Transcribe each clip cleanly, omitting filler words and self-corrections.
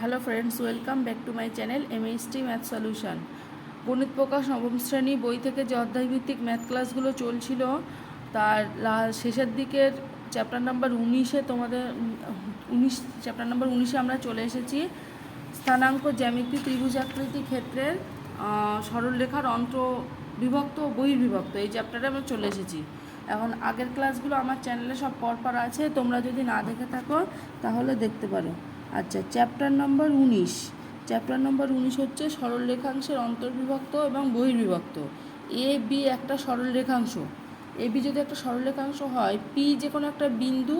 Hello friends, welcome back to my channel MHT math solution. গণিত প্রকাশ নবম শ্রেণী বই থেকে যে অধ্যায়ভিত্তিক ম্যাথ ক্লাসগুলো চলছিল তার শেষের দিকের চ্যাপ্টার নাম্বার 19-এ চ্যাপ্টার নাম্বার 19-এ আমরা চলে এসেছি। স্থানাঙ্ক জ্যামিতি ত্রিভুজাকৃতি ক্ষেত্রের সরলরেখার অন্তর্বিভক্ত ও বহির্বিভক্ত এই চ্যাপ্টারে আমরা চলে এসেছি। এখন আগের ক্লাসগুলো আমার চ্যানেলে সব পরপর আছে, তোমরা যদি না দেখে থাকো তাহলে দেখতে পারো। আচ্ছা, চ্যাপ্টার নম্বর 19 হচ্ছে সরলরেখাংশের অন্তর্বিভক্ত এবং বহির্বিভক্ত। এ বি একটা সরলরেখাংশ, এ বি যদি একটা সরলরেখাংশ হয়, পি যে কোনো একটা বিন্দু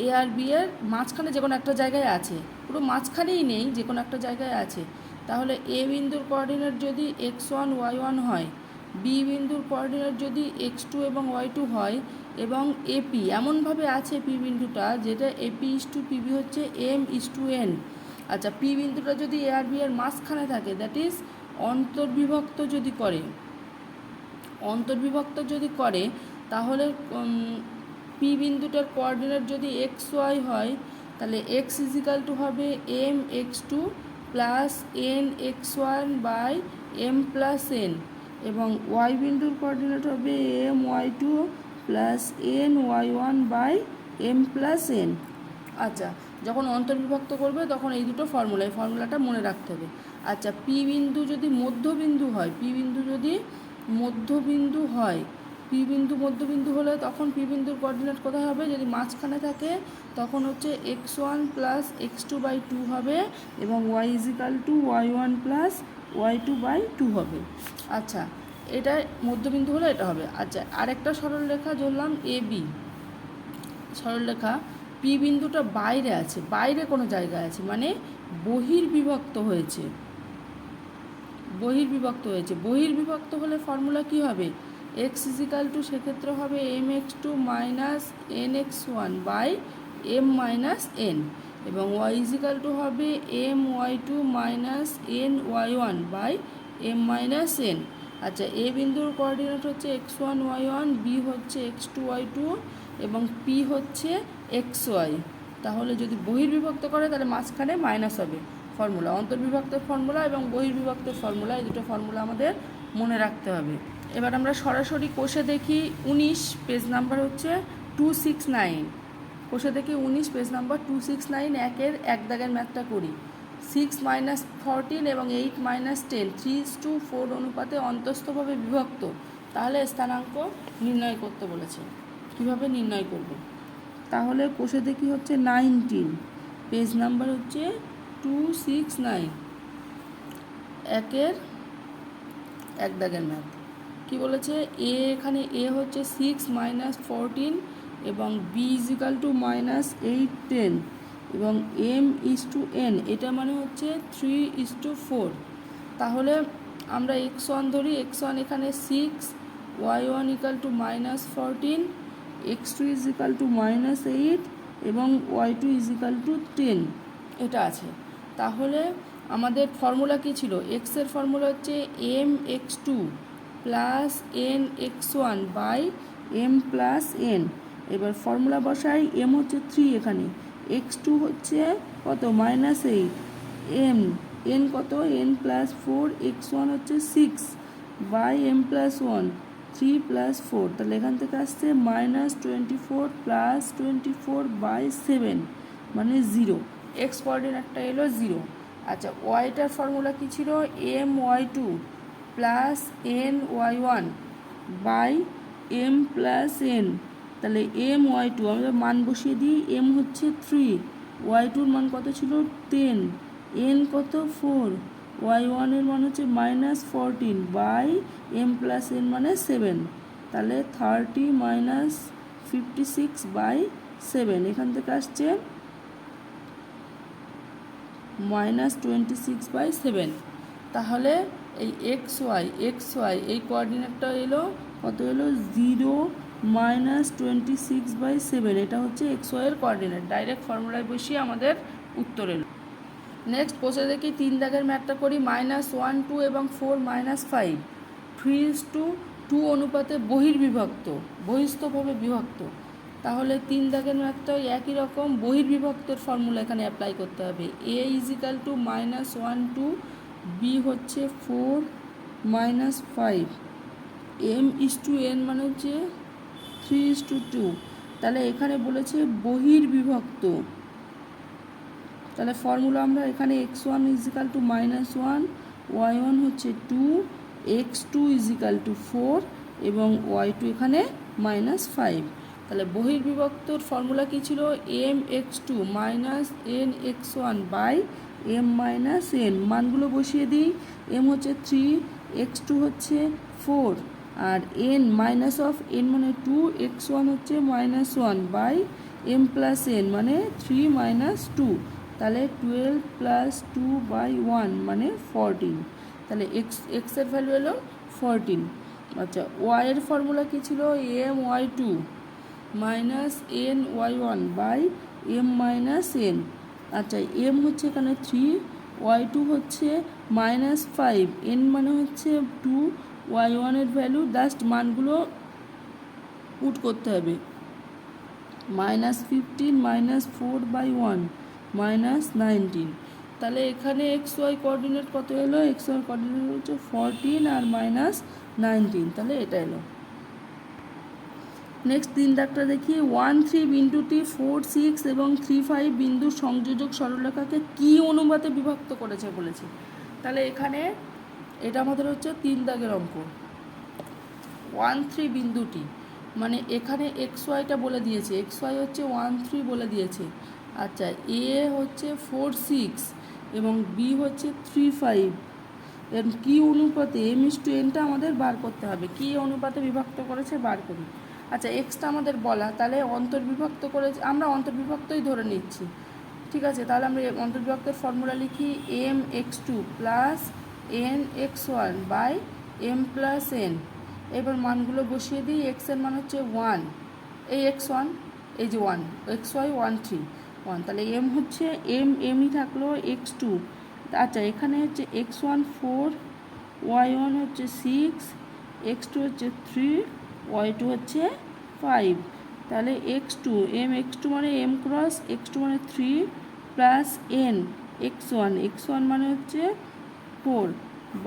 এ আর বি এর মাঝখানে যে কোনো একটা জায়গায় আছে, পুরো মাঝখানেই নেই, যে কোনো একটা জায়গায় আছে, তাহলে এ বিন্দুর কোঅর্ডিনেট যদি x1 y1 হয়, বি বিন্দুর কোঅর্ডিনেট যদি x2 এবং y2 হয়, এবং এপি এমনভাবে আছে পি বিন্দুটা যেটা এপি ইস টু পিবি হচ্ছে এম ইস টু এন। আচ্ছা, পি বিন্দুটা যদি এ আর বি এর মাঝখানে থাকে, দ্যাট ইজ অন্তর্বিভক্ত যদি করে তাহলে পি বিন্দুটার কোঅর্ডিনেট যদি এক্স ওয়াই হয়, তাহলে এক্স ইজিক্যাল টু হবে m x two plus n x one by m plus n, এবং ওয়াই বিন্দুর কোঅর্ডিনেট হবে m y two plus n y one by m plus n. আচ্ছা, যখন অন্তর্বিভক্ত করবে তখন এই দুটো ফর্মুলা, এই ফর্মুলাটা মনে রাখতে হবে। আচ্ছা, পি বিন্দু যদি মধ্যবিন্দু হয়, পি বিন্দু মধ্যবিন্দু হলে তখন পি বিন্দুর কোঅর্ডিনেট কোথায় হবে? যদি মাঝখানে থাকে তখন হচ্ছে x one plus x two by two হবে, এবং y equal to y one plus y two by two হবে। আচ্ছা, এটা মধ্যবিন্দু হলে এটা হবে। আচ্ছা, আরেকটা সরলরেখা ধরলাম এ বি সরলরেখা, পি বিন্দুটা বাইরে আছে, বাইরে কোনো জায়গায় আছে, মানে বহির্বিভক্ত হয়েছে। বহির্বিভক্ত হলে ফর্মুলা কি হবে? এক্স ইজিক্যাল টু সেক্ষেত্রে হবে m x two minus n x one by m minus n, এবং ওয়াই ইজিক্যাল টু হবে m y two minus n y one by m minus n. আচ্ছা, এ বিন্দুর কোঅর্ডিনেট হচ্ছে x one y one, B হচ্ছে x two y two, এবং P হচ্ছে x y. তাহলে যদি বহির্বিভক্ত করে তাহলে মাঝখানে মাইনাস হবে। ফর্মুলা, অন্তর্বিভক্তের ফর্মুলা এবং বহির্বিভক্তের ফর্মুলা, এই দুটো ফর্মুলা আমাদের মনে রাখতে হবে। এবার আমরা সরাসরি কোষে দেখি 19, পেজ নাম্বার হচ্ছে 269। কোষে দেখি 19, পেজ নাম্বার 269, একের এক দাগের ম্যাথটা করি। 6 মাইনাস 14 এবং 8 মাইনাস 10 3:4 অনুপাতে অন্তস্থভাবে বিভক্ত, তাহলে স্থানাঙ্ক নির্ণয় করতে বলেছে। কীভাবে নির্ণয় করব? তাহলে কোষে দেখি হচ্ছে 19, পেজ নাম্বার হচ্ছে 269, একের এক দাগের ম্যাথ। কী বলেছে? এখানে এ হচ্ছে 6 মাইনাস 14 এবং বি ইজিক্যাল টু মাইনাস 8 10, এবং এম ইস টু এন, এটা মানে হচ্ছে 3:4। তাহলে আমরা এক্স ওয়ান ধরি, এক্স ওয়ান এখানে 6, y one equal to minus 14, x two equal to minus 8, এবং ওয়াই টু ইজিক্যাল টু 10, এটা আছে। তাহলে আমাদের ফর্মুলা কী ছিল? এক্সের ফর্মুলা হচ্ছে m x two plus n x one by m plus n. এবার ফর্মুলা বসাই, এম হচ্ছে 3, এখানে এক্স টু হচ্ছে কত? মাইনাস 8, এন কত? এন প্লাস 4, এক্স ওয়ান হচ্ছে 6 বাই এম প্লাস 1 3 প্লাস 4, তাহলে এখান থেকে আসছে মাইনাস 24 প্লাস 24 বাই 7, মানে 0। এক্স কোঅর্ডিনেটটা এলো 0। আচ্ছা, ওয়াইটার ফর্মুলা কী ছিল? M y two plus n y one by m plus n. তাহলে এম ওয়াই টু আমরা মান বসিয়ে দিই, এম হচ্ছে 3, ওয়াই টুর মান কত ছিল? 10, এন কত? 4, ওয়াই ওয়ানের মান হচ্ছে minus 14 by m plus n মানে 7, তাহলে 30 মাইনাস 56 বাই 7, এখান থেকে আসছে মাইনাস 26 বাই 7। তাহলে এই এক্স ওয়াই এই কোঅর্ডিনেটটা এলো কত? এলো 0 মাইনাস 26 বাই 7, এটা হচ্ছে এক্স ওয়াইয়ের কোঅর্ডিনেট। ডাইরেক্ট ফর্মুলায় বসিয়ে আমাদের উত্তর এলো। নেক্সট কোষে দেখি 3 দাগের ম্যাথটা করি। -1 2 এবং 4 -5 3:2 অনুপাতে বহির্স্থভাবে বিভক্ত। তাহলে 3 দাগের ম্যাথটাও একই রকম, বহির্বিভক্তের ফর্মুলা এখানে অ্যাপ্লাই করতে হবে। a equal to -1 to b হচ্ছে 4 - 5, m/n মানে হচ্ছে 3:2। তাহলে এখানে বলেছে বহির্বিভক্ত, তাহলে ফর্মুলা আমরা এখানে x1 ইজিক্যাল টু -1, y1 হচ্ছে 2, x2 ইজিক্যাল টু 4 এবং y2 এখানে -5। তাহলে বহির্বিভক্তর ফর্মুলা কী ছিল? mx2 -nx1 by m - n। মানগুলো বসিয়ে দিই। m হচ্ছে 3, x2 হচ্ছে 4 আর n মাইনাস অফ n মানে 2, x1 হচ্ছে -1 বাই m প্লাস n মানে 3 - 2, তাহলে 12 + 2/1 মানে 14। তাহলে এক্সের ভ্যালু এলো 14। আচ্ছা, ওয়াই এর ফর্মুলা কী ছিল? my2 -ny1 by m - n। আচ্ছা, m হচ্ছে এখানে 3, y2 হচ্ছে -5, n মানে হচ্ছে 2, y1 এর ভ্যালু জাস্ট মানগুলো পুট করতে হবে। -15 - 4/1 -19। তাহলে এখানে xy কোঅর্ডিনেট কত এলো? xy কোঅর্ডিনেট হচ্ছে 14 আর -19, তাহলে এটা এলো। নেক্সট 3 দাগটা দেখি। 1, 3 বিন্দুটি 4, 6 এবং 3, 5 বিন্দুর সংযোজক সরলরেখাকে কী অনুপাতে বিভক্ত করেছে বলেছে। তাহলে এখানে এটা আমাদের হচ্ছে 3 দাগের অঙ্ক। 1, 3 বিন্দুটি মানে এখানে xyটা বলে দিয়েছে, xy হচ্ছে 1, 3 বলে দিয়েছে। আচ্ছা, a হচ্ছে 4, 6 এবং b হচ্ছে 3, 5 এর কী অনুপাতে m/n আমাদের বার করতে হবে। কী অনুপাতে বিভক্ত করেছে বার করি। আচ্ছা, এক্সটা আমাদের বলা, তাহলে অন্তর্বিভক্ত করে আমরা অন্তর্বিভক্তই ধরে নিচ্ছি। ঠিক আছে, তাহলে আমরা অন্তর্বিভক্তের ফর্মুলা লিখি mx2 plus nx1 by m plus n। এবার মানগুলো বসিয়ে দিই। এক্স এর মান হচ্ছে 1, এই x1, এই যে 1, xy 1, 3, 1, তাহলে m হচ্ছে mই থাকলো x2। আচ্ছা, এখানে হচ্ছে x1 4, y1 হচ্ছে 6, x2 হচ্ছে 3, y2 হচ্ছে 5। তাহলে x2 x2 মানে m ক্রস x2 মানে 3 প্লাস n x1 মানে হচ্ছে 4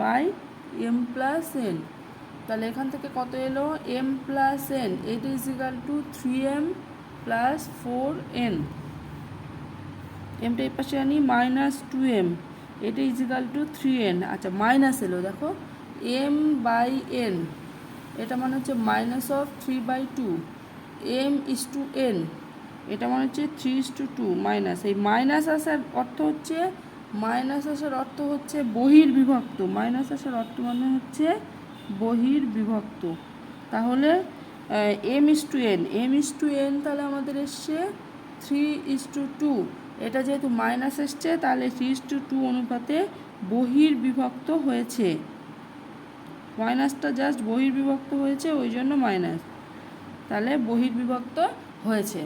বাই m প্লাস n। তাহলে এখান থেকে কত এলো? m প্লাস n, এটা equal to 3m plus 4n। এমটা এই পাশে আনি, -2m, এটা ইজিক্যাল টু 3n। আচ্ছা, মাইনাস এলো, দেখো m/n, এটা মানে হচ্ছে -3/2, m/n, এটা মানে হচ্ছে 3:2 মাইনাস। এই মাইনাস আসার অর্থ হচ্ছে বহির্বিভক্ত, মাইনাস আসার অর্থ মানে হচ্ছে বহির্বিভক্ত। তাহলে m/n তাহলে আমাদের এসছে 3:2। এটা যেহেতু মাইনাস এসছে তাহলে 3:2 অনুপাতে বহির্বিভক্ত হয়েছে। মাইনাসটা জাস্ট বহির্বিভক্ত হয়েছে, ওই জন্য মাইনাস, তাহলে বহির্বিভক্ত হয়েছে।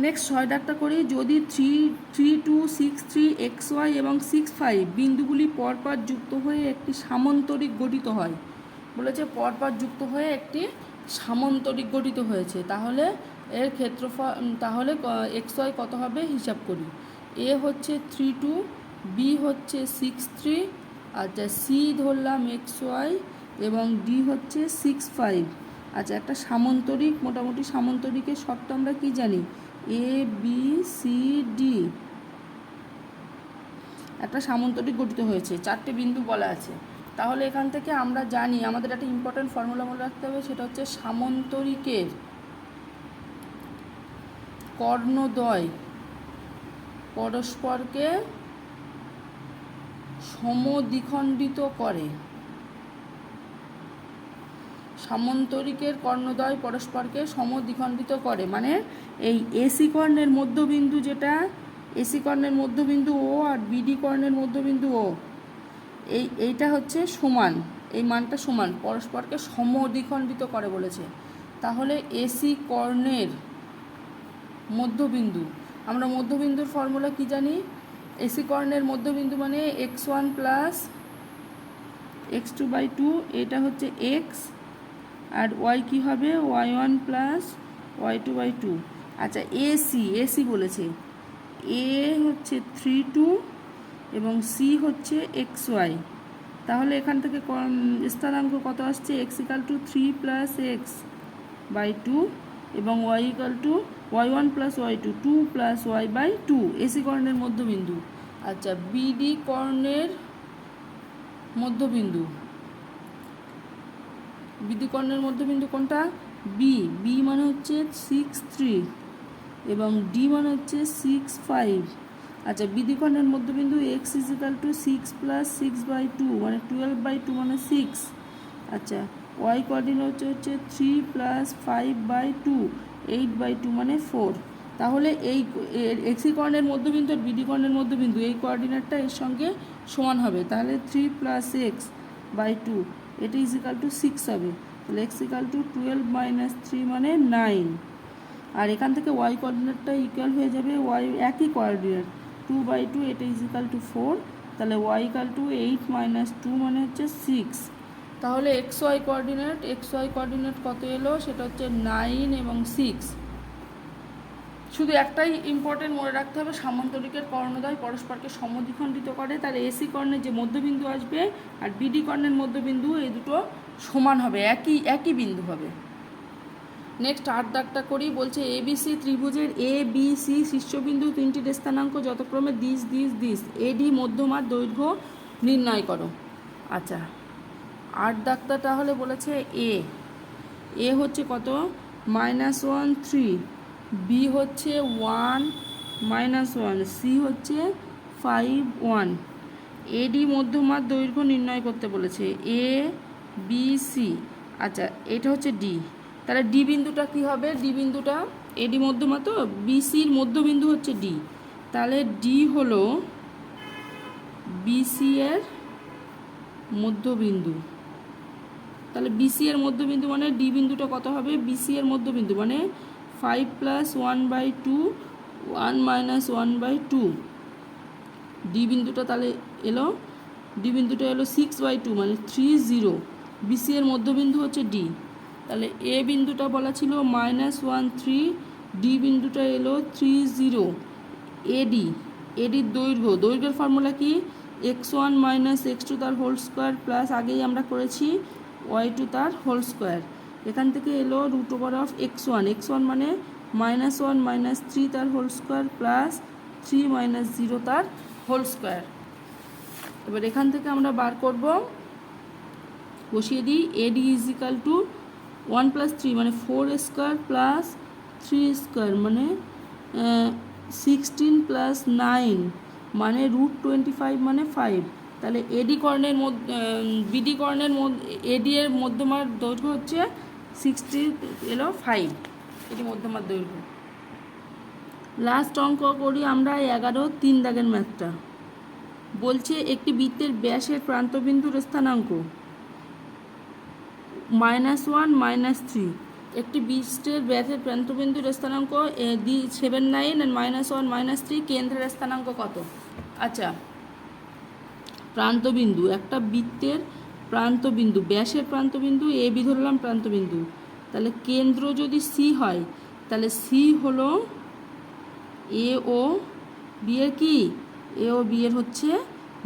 নেক্সট 6 দাগটা করি। যদি 3, 3, 2, 6, 3, xy এবং 6, 5 বিন্দুগুলি পরপর যুক্ত হয়ে একটি সামান্তরিক গঠিত হয় বলেছে, পরপর যুক্ত হয়ে একটি সামান্তরিক গঠিত হয়েছে, তাহলে এর ক্ষেত্রফল, তাহলে xy কত হবে হিসাব করি। a হচ্ছে 3, 2, b হচ্ছে 6, 3, আচ্ছা c ধরলাম xy এবং d হচ্ছে 6, 5। আচ্ছা, একটা সামান্তরিক, মোটামুটি সামান্তরিকের শর্ত আমরা কি জানি? a b c d, একটা সামান্তরিক গঠিত হয়েছে, 4টে বিন্দু বলা আছে। তাহলে এখান থেকে আমরা জানি আমাদের একটা ইম্পর্ট্যান্ট ফর্মুলা মনে রাখতে হবে, সেটা হচ্ছে সামান্তরিকের কর্ণদ্বয় পরস্পরকে সমদ্বিখণ্ডিত করে। সামান্তরিকের কর্ণদ্বয় পরস্পরকে সমদ্বিখণ্ডিত করে মানে এই এসি কর্ণের মধ্যবিন্দু, যেটা এসি কর্ণের মধ্যবিন্দু ও আর বিডি কর্ণের মধ্যবিন্দু ও, এইটা হচ্ছে সমান, এই মানটা সমান, পরস্পরকে সমদ্বিখণ্ডিত করে বলেছে। তাহলে এসি কর্ণের মধ্যবিন্দু, আমরা মধ্যবিন্দুর ফর্মুলা কি জানি? এসি কর্ণের মধ্যবিন্দু মানে x1 প্লাস x2/2, এটা হচ্ছে x, আর y কি হবে? y1 plus y2/2। আচ্ছা এসি বলেছে, এ হচ্ছে 3 2 এবং সি হচ্ছে xy। তাহলে এখান থেকে স্থানাঙ্ক কত আসছে, x=3 + x/2 এবং y=y1 + y2 2 + y/2 এসি কর্ণের মধ্যবিন্দু। আচ্ছা বিডি কর্ণের মধ্যবিন্দু, বিডি কর্ণের মধ্যবিন্দু কোনটা, বি মানে হচ্ছে 6 3 এবং ডি মানে হচ্ছে 6 5। আচ্ছা বিডি কর্ণের মধ্যবিন্দু x=6 + 6/2 মানে 12/2 মানে 6। আচ্ছা ওয়াই কোঅর্ডিনেট হচ্ছে 3 + 5/2 8/2 মানে 4। তাহলে এই এক্সি কর্ণের মধ্যবিন্দু আর বিডি কর্ণের মধ্যবিন্দু এই কোঅর্ডিনেটটা এর সঙ্গে সমান হবে, তাহলে 3 + x/2 এটা = 6 হবে। তাহলে x=12 - 3 মানে 9। আর এখান থেকে ওয়াই কোঅর্ডিনেটটা ইকুয়াল হয়ে যাবে ওয়াই একই কোঅর্ডিনেট 2/2 এটা = 4। তাহলে y=8 - 2 মানে হচ্ছে 6। তাহলে xy কোঅর্ডিনেট কত এলো, সেটা হচ্ছে 9 এবং 6। শুধু একটাই ইম্পর্টেন্ট মনে রাখতে হবে, সামান্তরিকের কর্ণদ্বয় পরস্পরকে সমদ্বিখণ্ডিত করে, তাহলে এসি কর্ণের যে মধ্যবিন্দু আসবে আর বিডি কর্ণের মধ্যবিন্দু এই দুটো সমান হবে, একই বিন্দু হবে। নেক্সট 8 দাগটা করি, বলছে এবিসি ত্রিভুজের এ বি সি শীর্ষবিন্দু তিনটির স্থানাঙ্ক যথাক্রমে দিস এডি মধ্যমার দৈর্ঘ্য নির্ণয় করো। আচ্ছা 8 দাগটা তাহলে বলেছে এ হচ্ছে কত, -1 3, বি হচ্ছে 1 -1, সি হচ্ছে 5 1। এডি মধ্যমার দৈর্ঘ্য নির্ণয় করতে বলেছে এ বি সি। আচ্ছা এটা হচ্ছে ডি, তাহলে ডি বিন্দুটা কী হবে, ডি বিন্দুটা এডি মধ্যমা তো, বিসির মধ্যবিন্দু হচ্ছে ডি, তাহলে ডি হলো বিসি এর মধ্যবিন্দু। তাহলে বিসি এর মধ্যবিন্দু মানে ডি বিন্দুটা কত হবে, বিসি এর মধ্যবিন্দু মানে 5 + 1/2 1 - 1/2। ডি বিন্দুটা তাহলে এলো, ডি বিন্দুটা এলো 6/2 মানে 30। বিসি এর মধ্যবিন্দু হচ্ছে ডি, তাহলে এ বিন্দুটা বলা ছিল -1 3, ডি বিন্দুটা এলো 30। এডির দৈর্ঘ্যের ফর্মুলা কি, x1 - x2 তার হোল স্কোয়ার প্লাস আগেই আমরা করেছি y2 তার হোল স্কোয়ার। এখান থেকে এলো √x1 মানে -1 - 3 তার হোল স্কোয়ার প্লাস 3 - 0 তার হোল স্কোয়ার। এবার এখান থেকে আমরা বার করব, বসিয়ে দিই এডি = 1 + 3 মানে 4² প্লাস 3² মানে 16 + 9 মানে √25 মানে 5। তাহলে এডি কর্ণের বিডি কর্ণের এডি এর মধ্যমার দৈর্ঘ্য হচ্ছে 60 এলো 5, এটি মধ্যমার দৈর্ঘ্য। লাস্ট অঙ্ক করি আমরা 11 3 দাগের ম্যাথটা। বলছে একটি বৃত্তের ব্যাসের প্রান্তবিন্দুর স্থানাঙ্ক -1 - 3। একটি বৃত্তের ব্যাসের প্রান্তবিন্দুর স্থানাঙ্ক 7 9 আর -1 - 3, কেন্দ্রের স্থানাঙ্ক কত। আচ্ছা প্রান্তবিন্দু, একটা বৃত্তের প্রান্তবিন্দু, ব্যাসের প্রান্তবিন্দু এ বি ধরলাম প্রান্তবিন্দু, তাহলে কেন্দ্র যদি সি হয় তাহলে সি হলো এ ও বি এর কি, এ ও বি এর হচ্ছে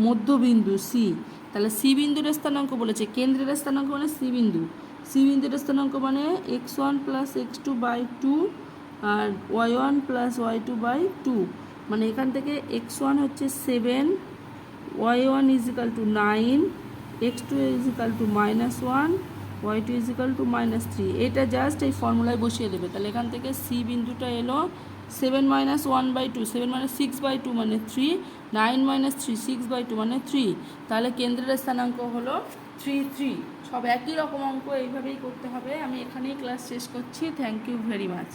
মধ্যবিন্দু সি। তাহলে সি বিন্দুর স্থানাঙ্ক বলেছে, কেন্দ্রের স্থানাঙ্ক মানে সি বিন্দুর স্থানাঙ্ক মানে x1 + x2/2 আর y1 + y2/2। মানে এখান থেকে x1 হচ্ছে 7, y1 = 9, x2 = -1, y2 = -3। এটা জাস্ট এই ফর্মুলায় বসিয়ে দেবে। তাহলে এখান থেকে সি বিন্দুটা এলো 7 - 1/2, 7 মানে 6/2 মানে 3, 9 - 3 6/2 মানে 3। তাহলে কেন্দ্রের স্থানাঙ্ক হলো 3 3। সব একই রকম অঙ্ক এইভাবেই করতে হবে। আমি এখানেই ক্লাস শেষ করছি। Thank you very much.